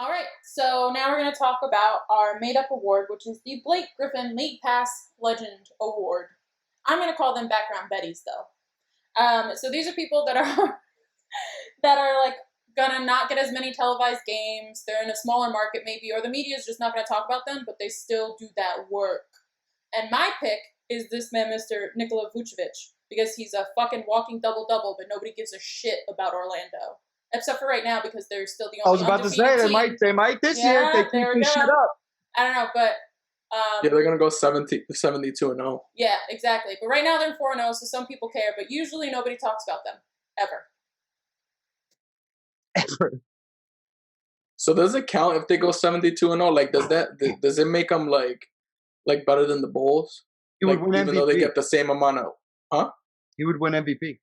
All right, so now we're going to talk about our made up award, which is the Blake Griffin League Pass Legend Award. I'm going to call them background Betties, though. So these are people that are that are like gonna not get as many televised games. They're in a smaller market, maybe, or the media is just not going to talk about them, but they still do that work. And my pick is this man, Mr. Nikola Vucevic, because he's a fucking walking double double, but nobody gives a shit about Orlando. Except for right now, because they're still the I only was about to say undefeated they team. might this year if they keep there we this go. shit up. I don't know, but Yeah, they're gonna go 72 and 0. yeah, exactly. But right now they're 4-0, so some people care, but usually nobody talks about them ever. So does it count if they go 72 and 0? Like, does it make them like better than the Bulls? He Like, would win even MVP. though they get the same amount of, He would win MVP.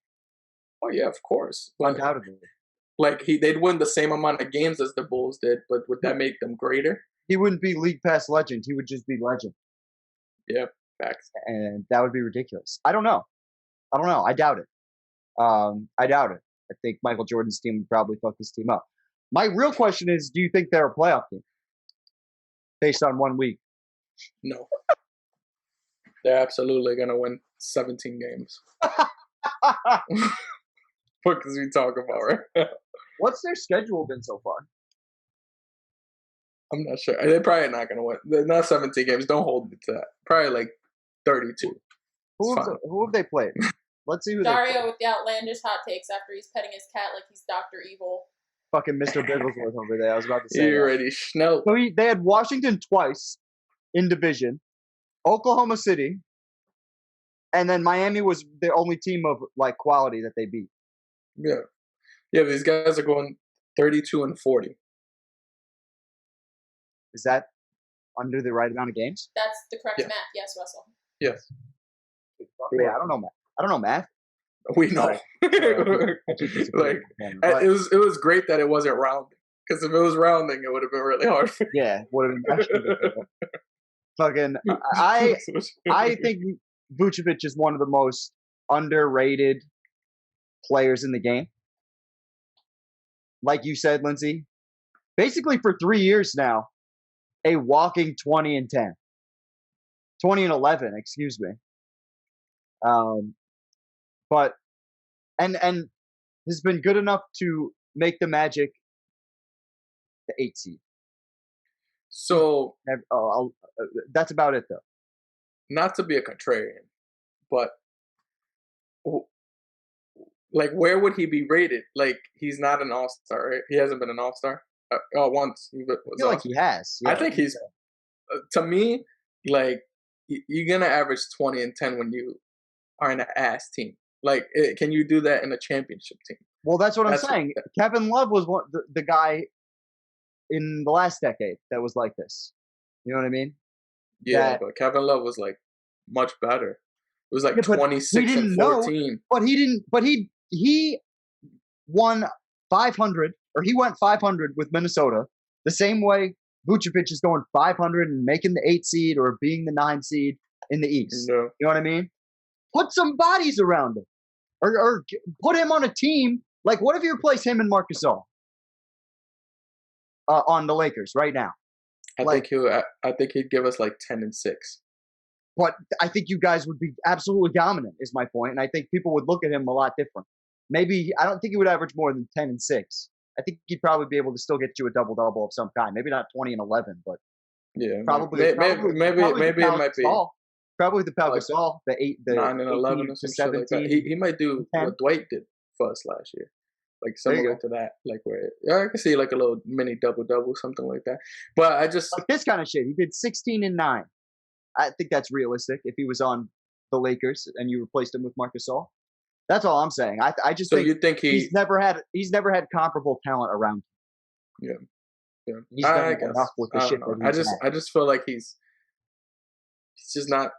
Oh yeah, of course. But, Undoubtedly. like they'd win the same amount of games as the Bulls did, but would that make them greater? He wouldn't be League Pass legend. He would just be legend. Yeah, facts. And that would be ridiculous. I don't know. I doubt it. I doubt it. I think Michael Jordan's team would probably fuck this team up. My real question is, do you think they're a playoff team? Based on 1 week. No. They're absolutely gonna win 17 games. What can we talk about, right? What's their schedule been so far? I'm not sure. They're probably not gonna win. They're not 17 games. Don't hold me to that. Probably like 32. Who have they played? Let's see who Dario they played. with the outlandish hot takes after he's petting his cat like he's Dr. Evil. Fucking Mr. Bigglesworth over there. I was about to say. You already schnell. So they had Washington twice in division, Oklahoma City, and then Miami was the only team of like quality that they beat. Yeah. Yeah, these guys are going 32 and 40. Is that under the right amount of games? That's the correct Yeah. math, yes, Russell. Yes. Yeah, I don't know math. We know. Like it was great that it wasn't rounding. Because if it was rounding, it would have been really hard. Yeah, would have been fucking. I think Vucevic is one of the most underrated players in the game. Like you said, Lindsay, basically for 3 years now, a walking 20 and 10, 20 and 11, excuse me. But and has been good enough to make the Magic the 8 seed. So that's about it, though. Not to be a contrarian, but like, where would he be rated? Like, he's not an all-star, right? He hasn't been an all-star. Once he was. I feel like he has. Yeah, I think he's. To me, like, you're gonna average 20 and 10 when you are in an ass team. Like, can you do that in a championship team? Well, that's what I'm saying. Kevin Love was the guy in the last decade that was like this. You know what I mean? Yeah, but Kevin Love was like much better. It was like 26 and 14. But he didn't. But he won 500, or he went 500 with Minnesota the same way Vucevic is going 500 and making the 8 seed or being the 9 seed in the East. No. You know what I mean? Put some bodies around him, or put him on a team. Like, what if you replace him and Marc Gasol on the Lakers right now? I think he'd give us like 10 and 6. But I think you guys would be absolutely dominant, is my point, and I think people would look at him a lot different. Maybe I don't think he would average more than 10 and 6. I think he'd probably be able to still get you a double double of some kind. Maybe not 20 and 11, but yeah, probably maybe it might be. Probably the Pau Gasol, the 9 and 11 or some shit like that. He might do 10. What Dwight did for us last year, like similar to that. Like, where I can see like a little mini double double, something like that. But I just like this kind of shit. He did 16 and 9. I think that's realistic if he was on the Lakers and you replaced him with Marc Gasol. That's all I'm saying. I just think, you think he's never had comparable talent around him. Yeah. He's done enough with the shit that I just feel like he's just not.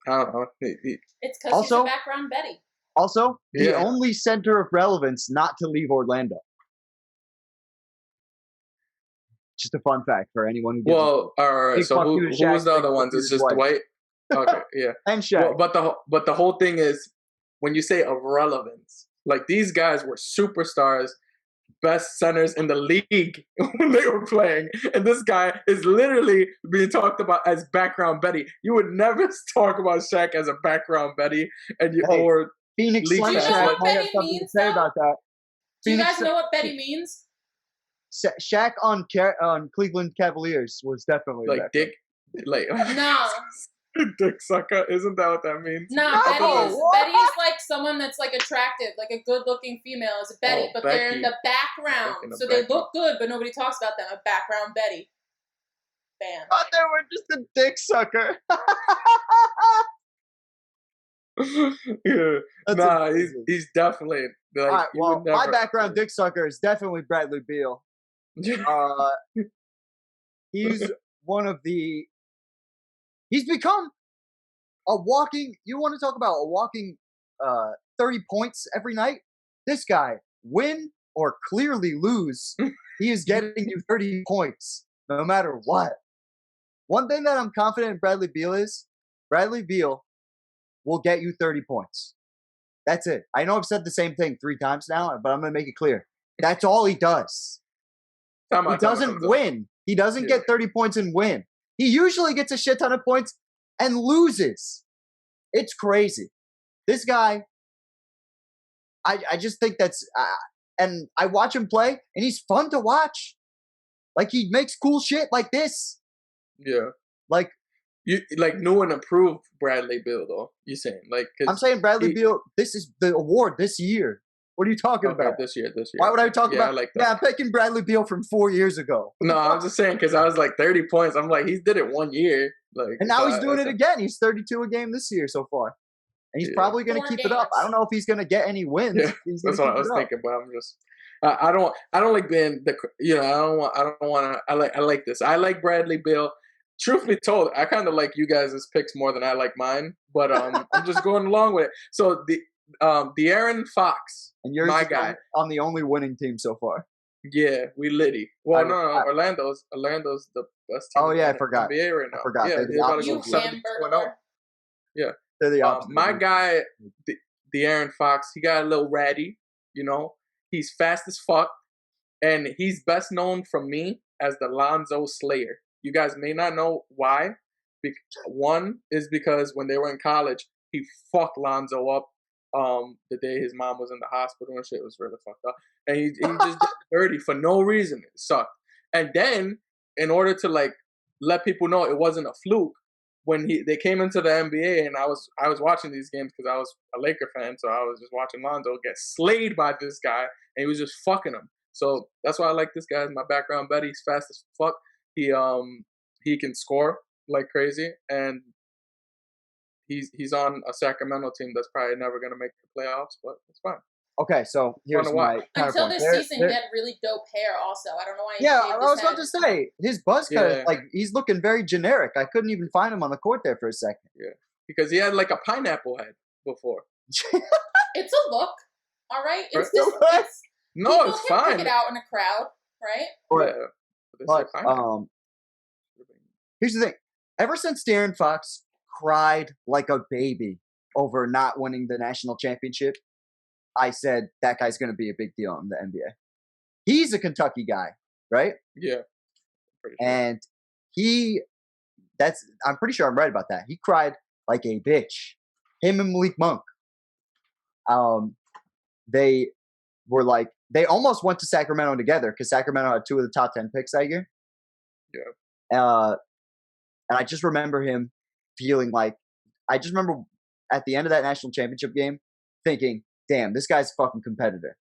I don't know. It's because he's a background Betty. Also, the only center of relevance not to leave Orlando. Just a fun fact for anyone who. All right. So who was the other ones? It's just Dwight. Okay, yeah. And Shaq. Well, but the whole thing is, when you say of relevance, like, these guys were superstars best centers in the league when they were playing, and this guy is literally being talked about as background Betty. You would never talk about Shaq as a background Betty, and or Phoenix Do you know what I have Betty something means, to say though? about that. Do you Phoenix guys know what Betty means? Shaq on Cleveland Cavaliers was definitely like dick, like No. dick sucker. Isn't that what that means? Nah, No, Betty's like someone that's like attractive, like a good-looking female is a Betty, but Becky. they're in the background, so Becky. they look good, but nobody talks about them. A background Betty. Bam. I thought they were just a dick sucker. Yeah. That's Nah, amazing. he's definitely like. All right, you well, would never, my background dick sucker is definitely Bradley Beal. He's one of the. He's become a walking. You want to talk about a walking 30 points every night? This guy, win or clearly lose, he is getting you 30 points no matter what. One thing that I'm confident in Bradley Beal is Bradley Beal will get you 30 points. That's it. I know I've said the same thing 3 times now, but I'm going to make it clear. That's all he does. He doesn't win. He doesn't get 30 points and win. He usually gets a shit ton of points and loses. It's crazy. This guy, I just think that's, and I watch him play, and he's fun to watch. Like, he makes cool shit like this. Yeah. Like, you like new and improved Bradley Beal though. You saying like? I'm saying Bradley Beal. This is the award this year. What are you talking about? This year. Why would I talk about? Like I'm picking Bradley Beal from 4 years ago. No, I'm just saying because I was like 30 points. I'm like, he did it 1 year. Like, and now he's doing it again. He's 32 a game this year so far, and he's probably going to keep it up. I don't know if he's going to get any wins. Yeah, that's what I was thinking, but I'm just. I don't like being the. I like this. I like Bradley Beal. Truth be told, I kind of like you guys' picks more than I like mine, but I'm just going along with it. So the De'Aaron Fox, and you're my guy, on the only winning team so far. Yeah, we litty. Well, no, Orlando's the best team. Oh yeah, I forgot. NBA right now. I forgot. Yeah, they're about to You hamburger. Yeah, they're the opposite. My guy, De'Aaron Fox, he got a little ratty. You know, he's fast as fuck, and he's best known from me as the Lonzo Slayer. You guys may not know why. One is because when they were in college, he fucked Lonzo up. The day his mom was in the hospital and shit, was really fucked up, and he just did dirty for no reason. It sucked. And then, in order to like let people know it wasn't a fluke, when they came into the NBA, and I was watching these games because I was a Laker fan, so I was just watching Lonzo get slayed by this guy, and he was just fucking him. So that's why I like this guy as my background bet. He's fast as fuck. He can score like crazy, and he's on a Sacramento team that's probably never gonna make the playoffs, but it's fine. Okay, so here's my until this season, he had really dope hair. Also, I don't know why. I was about to say his buzz cut, like he's looking very generic. I couldn't even find him on the court there for a second. Yeah, because he had like a pineapple head before. It's a look, all right. It's no, it's fine. Pick it out in a crowd, right? But here's the thing: ever since De'Aaron Fox cried like a baby over not winning the national championship, I said that guy's going to be a big deal in the NBA. He's a Kentucky guy, right? Yeah. Sure. And I'm pretty sure I'm right about that. He cried like a bitch. Him and Malik Monk. They were like, they almost went to Sacramento together because Sacramento had 2 of the top 10 picks that year. Yeah. And I just remember him feeling like, I just remember at the end of that national championship game thinking, damn, this guy's a fucking competitor.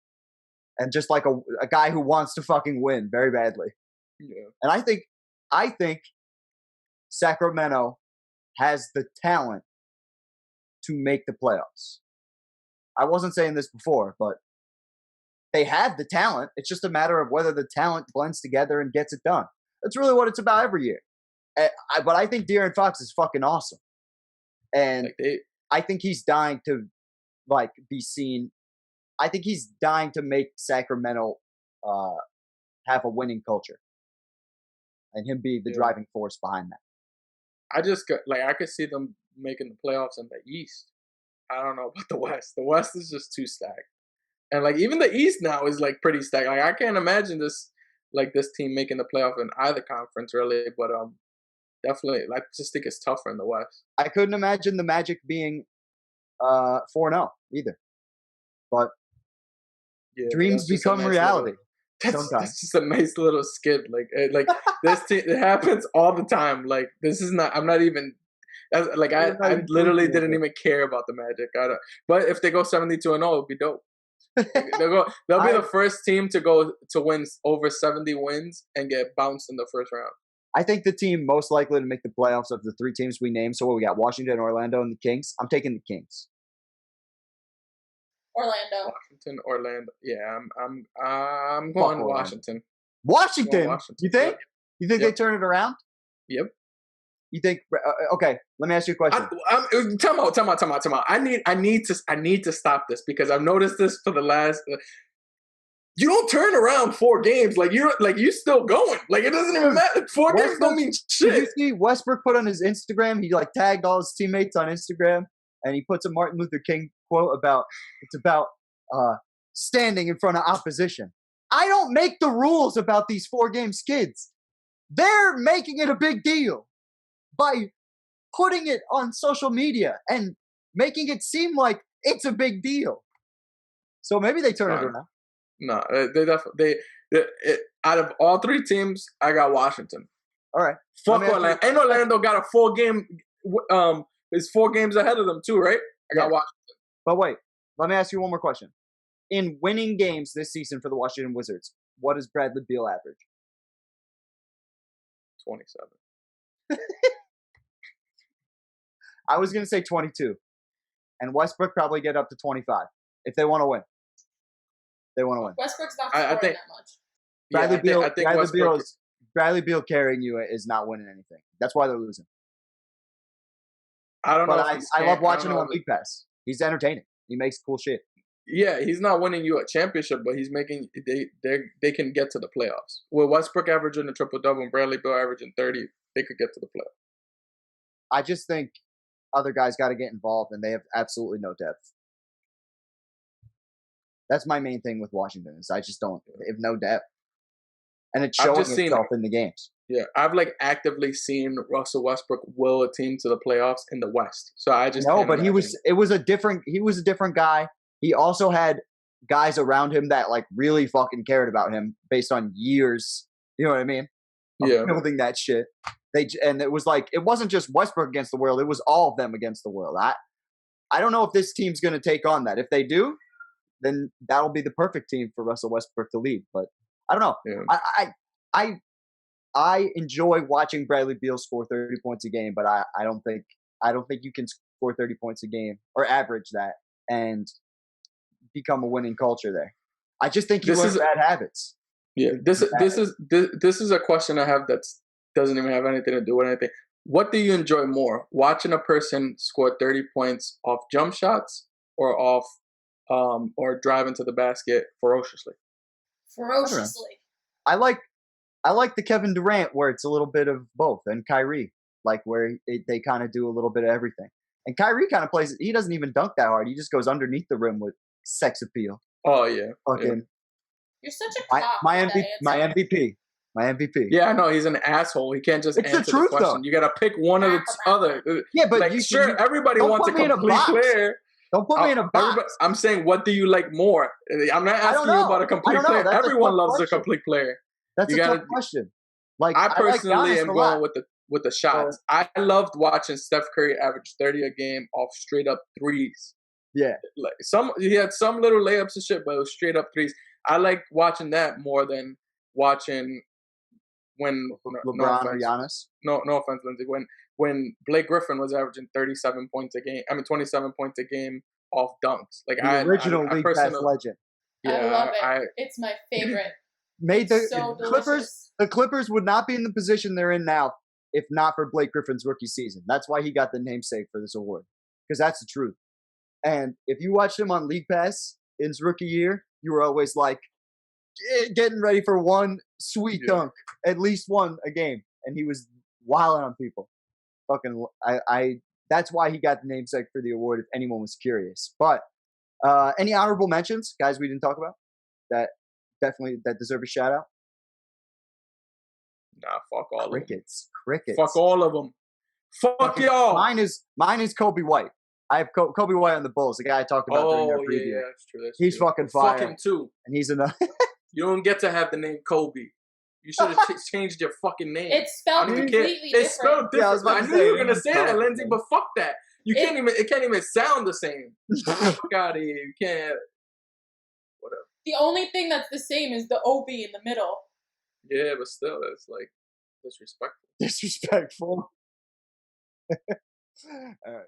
And just like a guy who wants to fucking win very badly. Yeah. And I think Sacramento has the talent to make the playoffs. I wasn't saying this before, but they have the talent. It's just a matter of whether the talent blends together and gets it done. That's really what it's about every year. But I think De'Aaron Fox is fucking awesome. And I think he's dying to like be seen. I think he's dying to make Sacramento have a winning culture, and him be the driving force behind that. I could see them making the playoffs in the East. I don't know about the West. The West is just too stacked, And like even the East now is like pretty stacked. Like I can't imagine this team making the playoff in either conference really, but definitely I just think it's tougher in the West. I couldn't imagine the Magic being 4-0 either. But Yeah, dreams become reality. That's just a nice little skit. Like this team, it happens all the time. Like this is not. I'm not even. Like I literally didn't even care about the Magic. But if they go 72-0, it'll be dope. They'll be the first team to win over 70 wins and get bounced in the first round. I think the team most likely to make the playoffs of the three teams we named. So we got Washington, Orlando, and the Kings. I'm taking the Kings. Orlando. Washington, Orlando. Yeah, I'm going Washington. Washington. You think? You think they turn it around? Yep. You think? Okay, let me ask you a question. Time out. I need to stop this because I've noticed this for the last. You don't turn around 4 games like you're still going. Like it doesn't even matter. 4 games don't mean shit. Did you see Westbrook put on his Instagram? He like tagged all his teammates on Instagram, and he puts a Martin Luther King quote about standing in front of opposition. I don't make the rules about these 4-game skids. They're making it a big deal by putting it on social media and making it seem like it's a big deal. So maybe they turn it around. No, they definitely. Out of all 3 teams, I got Washington. All right. Fuck Orlando. And Orlando got a 4-game. It's 4 games ahead of them too, right? I got Washington. But wait, let me ask you one more question. In winning games this season for the Washington Wizards, what does Bradley Beal average? 27. I was going to say 22. And Westbrook probably get up to 25 if they want to win. They want to win. Westbrook's not scoring that much. Bradley Beal carrying you is not winning anything. That's why they're losing. I don't know. I love watching him on League Pass. He's entertaining. He makes cool shit. Yeah, he's not winning you a championship, but he's making they can get to the playoffs. With Westbrook averaging a triple-double and Bradley Beal averaging 30, they could get to the playoffs. I just think other guys got to get involved, and they have absolutely no depth. That's my main thing with Washington is I just don't have no depth, and it's showing itself in the games. Yeah, I've like actively seen Russell Westbrook will a team to the playoffs in the West. So I just but he was a different guy. He also had guys around him that like really fucking cared about him based on years. You know what I mean? Yeah, building that shit. And it was like it wasn't just Westbrook against the world; it was all of them against the world. I don't know if this team's going to take on that. If they do, then that'll be the perfect team for Russell Westbrook to lead. But I don't know. Yeah. I enjoy watching Bradley Beal score 30 points a game, but I don't think you can score 30 points a game or average that and become a winning culture there. I just think you learn bad habits. Yeah, this is a question I have that doesn't even have anything to do with anything. What do you enjoy more, watching a person score 30 points off jump shots or off or driving to the basket ferociously? Ferociously. I like the Kevin Durant where it's a little bit of both, and Kyrie like where they kind of do a little bit of everything. And Kyrie kind of plays. He doesn't even dunk that hard. He just goes underneath the rim with sex appeal. Oh yeah. Fucking. You're such a cop. My MVP. My MVP. Yeah, I know he's an asshole. He can't just answer the question. Though. You got to pick one or the other. Yeah, but like, everybody wants a complete player. Don't put me in a box. I'm saying, what do you like more? I'm not asking you about a complete player. Everyone loves a complete player. That's a tough question. Like I personally am going with the shots. I loved watching Steph Curry average 30 a game off straight up threes. Yeah, like he had some little layups and shit, but it was straight up threes. I like watching that more than watching when LeBron or Giannis. No offense, Lindsay. When Blake Griffin was averaging 37 points a game, 27 points a game off dunks. Like the original League Pass legend. Yeah, I love it. It's my favorite. Made the Clippers would not be in the position they're in now if not for Blake Griffin's rookie season. That's why he got the namesake for this award, because that's the truth. And if you watched him on League Pass in his rookie year, you were always like getting ready for one sweet dunk, at least one a game, and he was wilding on people. Fucking, that's why he got the namesake for the award. If anyone was curious, but Any honorable mentions, guys? We didn't talk about that deserve a shout out. Nah, fuck all of them. Crickets. Fuck all of them. Fuck y'all. Mine is Kobe White. I have Kobe White on the Bulls, the guy I talked about during our preview. Yeah, that's true. He's true. fucking fire. Fuck him too. And he's another. You don't get to have the name Kobe. You should have changed your fucking name. It's spelled completely different. It's spelled different. Yeah, I was about I to knew say, you were gonna say that, correct, Lindsay, man. but fuck that. It can't even sound the same. Fuck out of here. You can't. Whatever. The only thing that's the same is the OB in the middle. Yeah, but still, that's like disrespectful. Disrespectful. All right.